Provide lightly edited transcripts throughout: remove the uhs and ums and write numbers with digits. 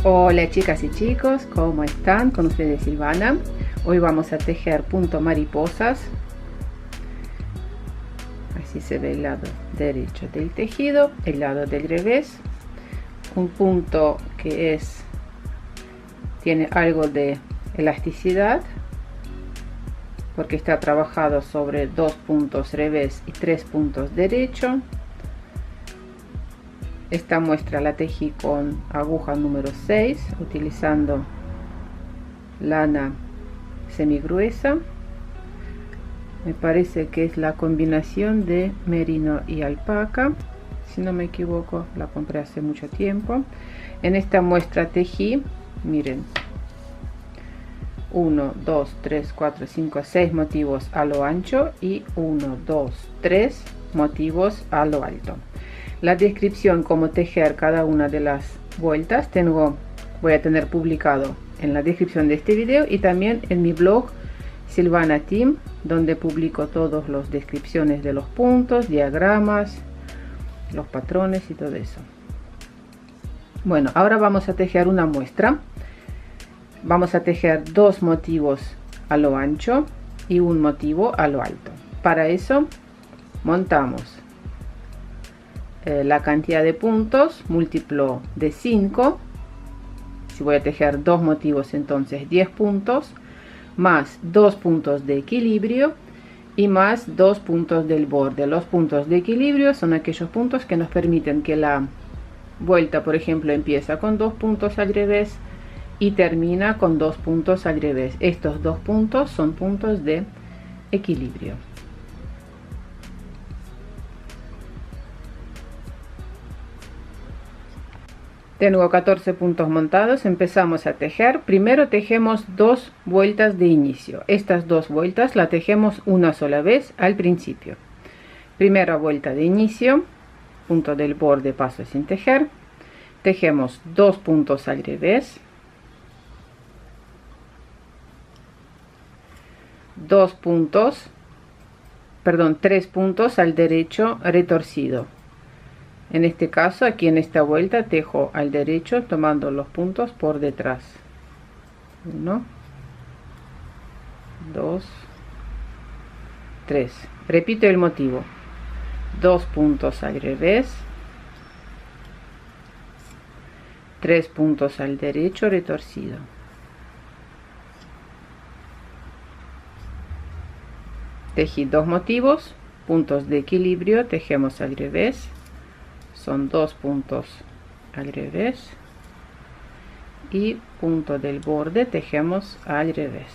Hola chicas y chicos, ¿cómo están? Con ustedes Silvana. Hoy vamos a tejer punto mariposas. Así se ve el lado derecho del tejido, el lado del revés. Un punto que tiene algo de elasticidad porque está trabajado sobre 2 puntos revés y 3 puntos derecho. Esta muestra la tejí con aguja número 6 utilizando lana semigruesa. Me parece que es la combinación de merino y alpaca, si no me equivoco. La compré hace mucho tiempo. En esta muestra tejí, miren, 1 2 3 4 5 6 motivos a lo ancho y 1 2 3 motivos a lo alto. La descripción cómo tejer cada una de las vueltas voy a tener publicado en la descripción de este video y también en mi blog Silvana Team, donde publico todas las descripciones de los puntos, diagramas, los patrones y todo eso. Bueno, ahora vamos a tejer una muestra. Vamos a tejer 2 motivos a lo ancho y un motivo a lo alto. Para eso montamos la cantidad de puntos múltiplo de 5. Si voy a tejer 2 motivos, entonces 10 puntos, más 2 puntos de equilibrio y más 2 puntos del borde. Los puntos de equilibrio son aquellos puntos que nos permiten que la vuelta, por ejemplo, empieza con 2 puntos al revés y termina con 2 puntos al revés. Estos 2 puntos son puntos de equilibrio. Tengo 14 puntos montados. Empezamos a tejer. Primero tejemos 2 vueltas de inicio. Estas 2 vueltas la tejemos una sola vez al principio. Primera vuelta de inicio, punto del borde, paso sin tejer. Tejemos 2 puntos al revés, 3 puntos al derecho retorcido. En este caso, aquí en esta vuelta tejo al derecho tomando los puntos por detrás. 1 2 3. Repito el motivo: 2 puntos al revés, 3 puntos al derecho retorcido. Tejí 2 motivos, puntos de equilibrio, tejemos al revés, son 2 puntos al revés y punto del borde, tejemos al revés.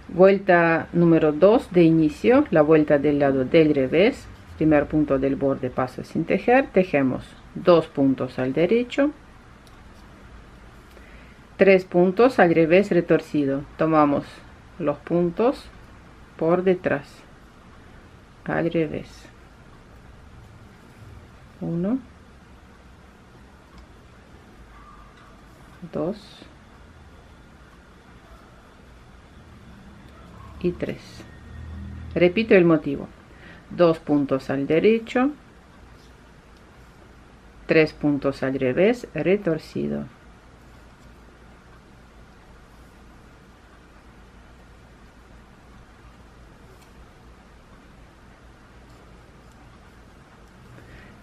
Vuelta número 2 de inicio, la vuelta del lado del revés, primer punto del borde, paso sin tejer, tejemos 2 puntos al derecho, 3 puntos al revés retorcido, tomamos los puntos por detrás al revés. 1 2 y 3. Repito el motivo: 2 puntos al derecho, 3 puntos al revés retorcido.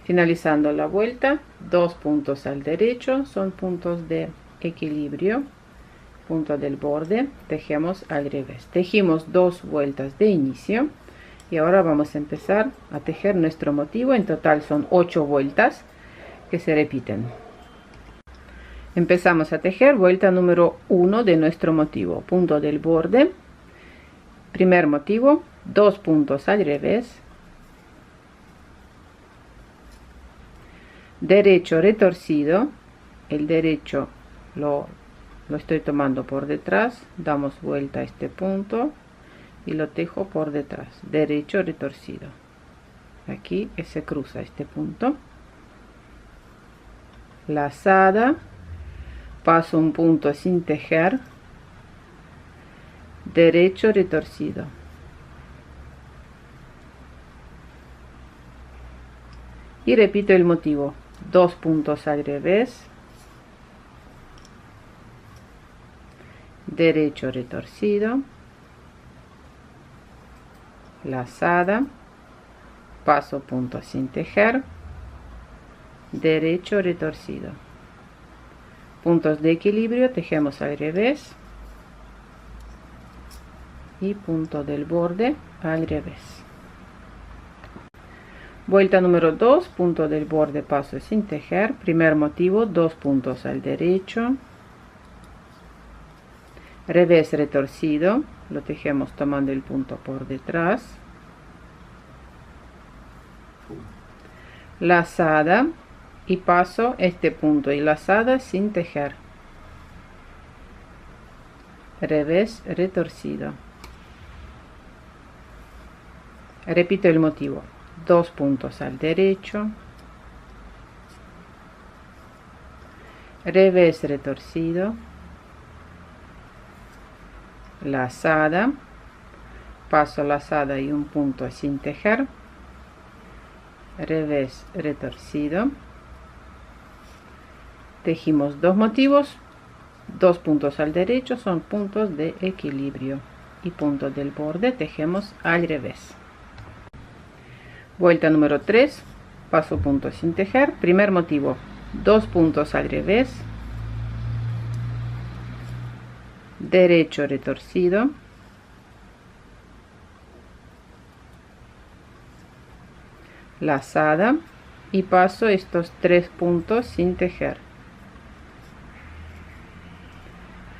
Finalizando la vuelta, 2 puntos al derecho son puntos de equilibrio, punto del borde, tejemos al revés. Tejimos 2 vueltas de inicio y ahora vamos a empezar a tejer nuestro motivo. En total son 8 vueltas que se repiten. Empezamos a tejer vuelta número 1 de nuestro motivo, punto del borde, primer motivo, 2 puntos al revés, derecho retorcido, el derecho lo estoy tomando por detrás, damos vuelta a este punto y lo tejo por detrás, derecho retorcido. Aquí se cruza este punto, lazada, paso un punto sin tejer, derecho retorcido, y repito el motivo: 2 puntos al revés, derecho retorcido, lazada, paso punto sin tejer, derecho retorcido, puntos de equilibrio, tejemos al revés y punto del borde al revés. Vuelta número 2, punto del borde, paso sin tejer, primer motivo, 2 puntos al derecho, revés retorcido, lo tejemos tomando el punto por detrás, lazada y paso este punto y lazada sin tejer, revés retorcido. Repito el motivo, 2 puntos al derecho, revés retorcido, lazada, paso lazada y un punto sin tejer, revés retorcido, tejimos 2 motivos, 2 puntos al derecho son puntos de equilibrio y punto del borde tejemos al revés. Vuelta número 3, paso punto sin tejer, primer motivo, 2 puntos al revés, derecho retorcido, lazada y paso estos 3 puntos sin tejer,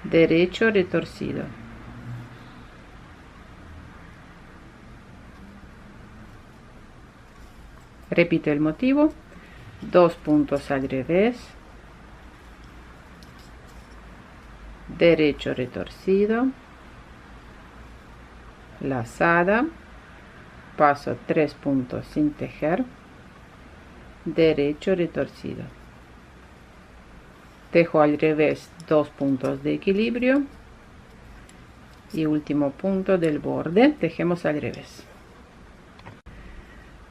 derecho retorcido, repito el motivo, 2 puntos al revés, derecho retorcido, lazada, paso 3 puntos sin tejer, derecho retorcido, tejo al revés 2 puntos de equilibrio y último punto del borde, tejemos al revés.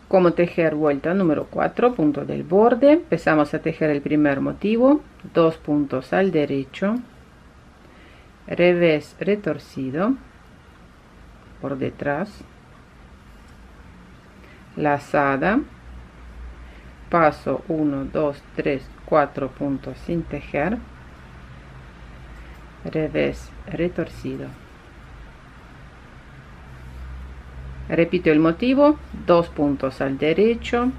Como tejer vuelta número 4, punto del borde, empezamos a tejer el primer motivo, 2 puntos al derecho, revés retorcido por detrás, lazada, paso 1, 2, 3, 4 puntos sin tejer, revés retorcido. Repito el motivo, 2 puntos al derecho,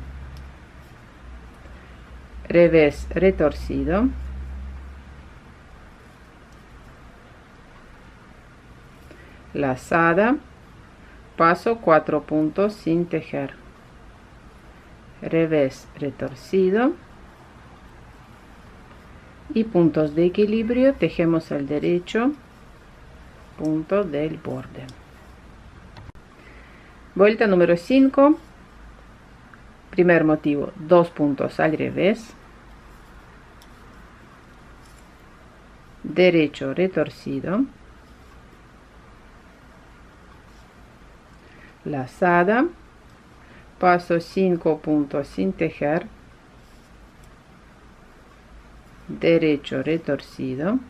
revés retorcido, lazada, paso 4 puntos sin tejer, revés retorcido y puntos de equilibrio, tejemos al derecho, punto del borde. Vuelta número 5, primer motivo, 2 puntos al revés, derecho retorcido, lazada, paso 5 puntos sin tejer, derecho retorcido,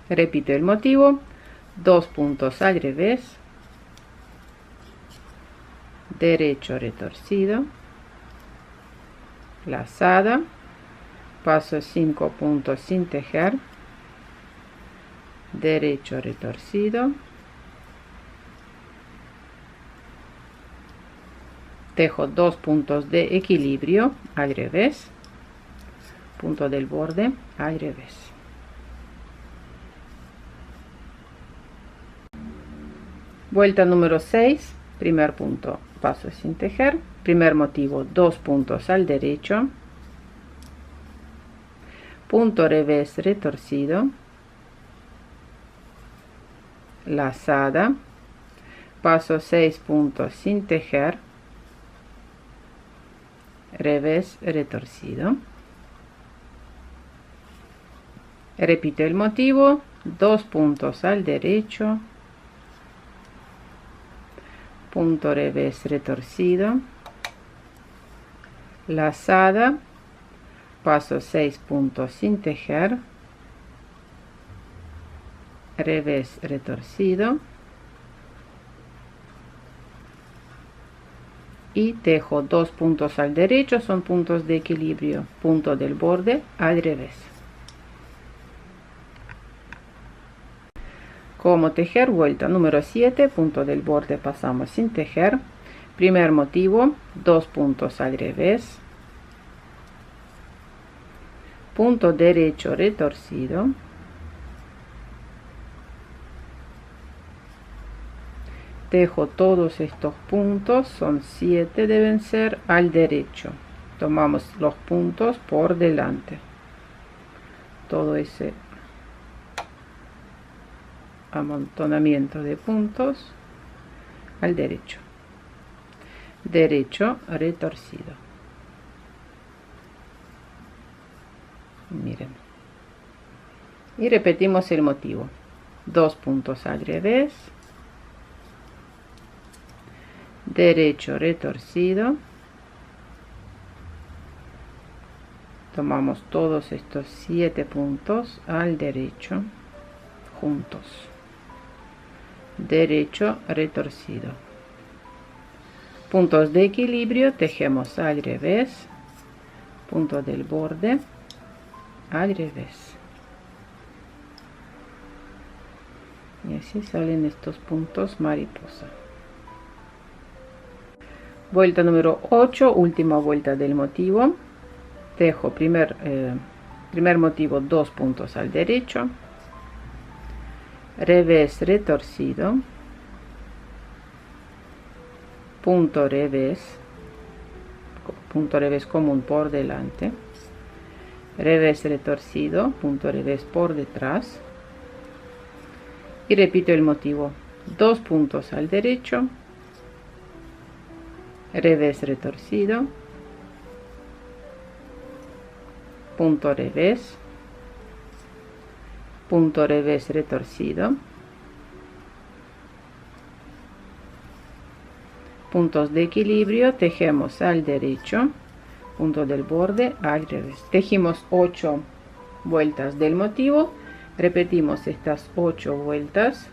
repito el motivo, 2 puntos al revés, derecho retorcido, lazada, paso 5 puntos sin tejer, derecho retorcido, tejo 2 puntos de equilibrio al revés, punto del borde al revés. Vuelta número 6, primer punto, paso sin tejer, primer motivo, 2 puntos al derecho, punto revés retorcido, lazada, paso 6 puntos sin tejer, revés retorcido, repito el motivo, 2 puntos al derecho, punto revés retorcido, lazada, paso 6 puntos sin tejer, revés retorcido y tejo 2 puntos al derecho, son puntos de equilibrio, punto del borde al revés. Como tejer vuelta número 7, punto del borde pasamos sin tejer, primer motivo, 2 puntos al revés, punto derecho retorcido, tejo todos estos puntos, son 7 deben ser, al derecho, tomamos los puntos por delante, todo ese amontonamiento de puntos al derecho, derecho retorcido. Miren, y repetimos el motivo, 2 puntos al revés, derecho retorcido, tomamos todos estos 7 puntos al derecho juntos, derecho retorcido, puntos de equilibrio, tejemos al revés, punto del borde al revés, y así salen estos puntos mariposa. Vuelta número 8, última vuelta del motivo, tejo primer motivo 2 puntos al derecho, revés retorcido, punto revés común por delante, revés retorcido, punto revés por detrás, y repito el motivo, 2 puntos al derecho, revés retorcido, punto revés retorcido, puntos de equilibrio, tejemos al derecho, punto del borde al revés. Tejimos 8 vueltas del motivo, repetimos estas 8 vueltas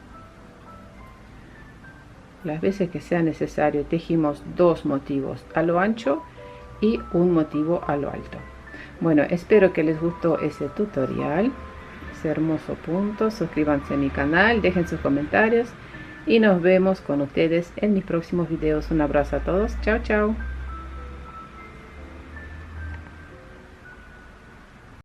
las veces que sea necesario. Tejimos 2 motivos a lo ancho y un motivo a lo alto. Bueno, espero que les gustó ese tutorial, ese hermoso punto. Suscríbanse a mi canal, dejen sus comentarios y nos vemos con ustedes en mis próximos videos. Un abrazo a todos, chao chao.